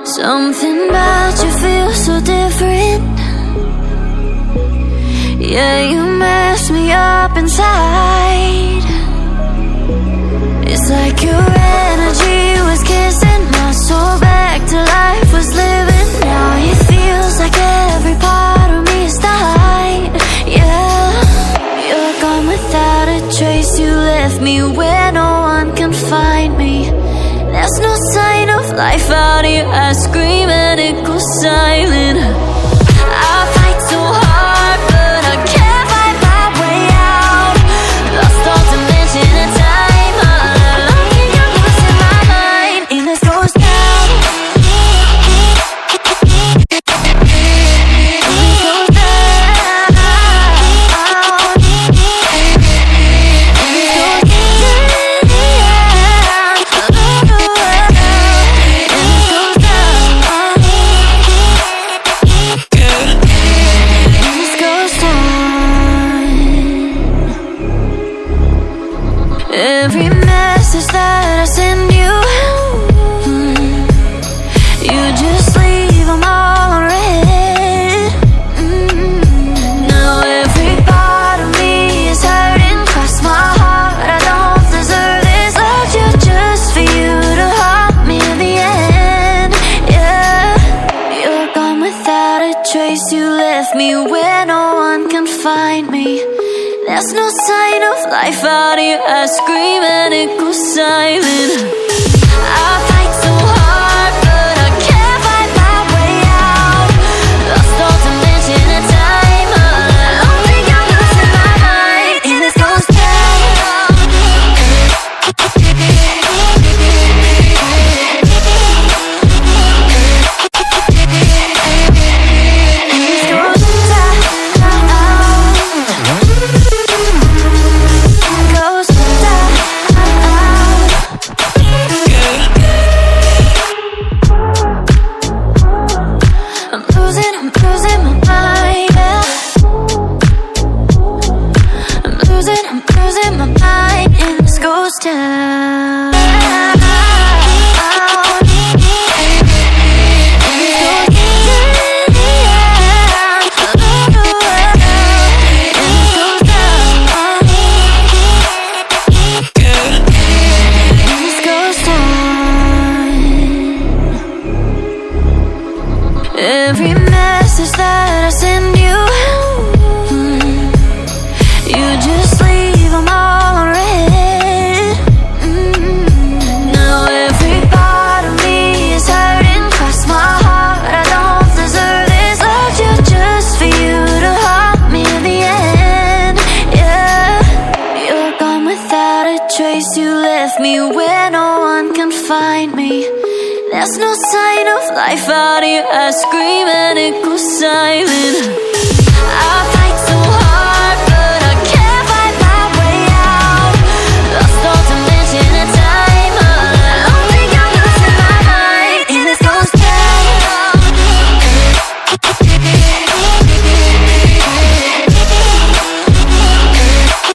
Something about you feels so different. Yeah, you mess me up inside. It's like your energy was kissing my soul back to life, was living. Now it feels like every part of me is died. Yeah, you're gone without a trace. You left me where no one can find me. There's no sign of life out here. I scream and it goes silent. I fight so hard, but I can't find my way out. Lost all dimension and time. All alone, you're losing my mind. And this goes down. Every message that I send you, you just leave them all unread. Now every part of me is hurting. Cross my heart, I don't deserve this. Loved you just for you to haunt me in the end. Yeah, you're gone without a trace. You left me where no one can find me. There's no sign of life out here. I scream and it goes silent. I fight so hard, but I can't find my way out. Lost all dimension and time. All alone, think I'm losing my mind. And this goes down. Every message that I send you, you just leave them all unread. Now every part of me is hurting. Cross my heart, I don't deserve this. Loved you just for you to haunt me in the end. Yeah, you're gone without a trace. You left me where no one can find me. There's no sign of life out here. I scream and it goes silent.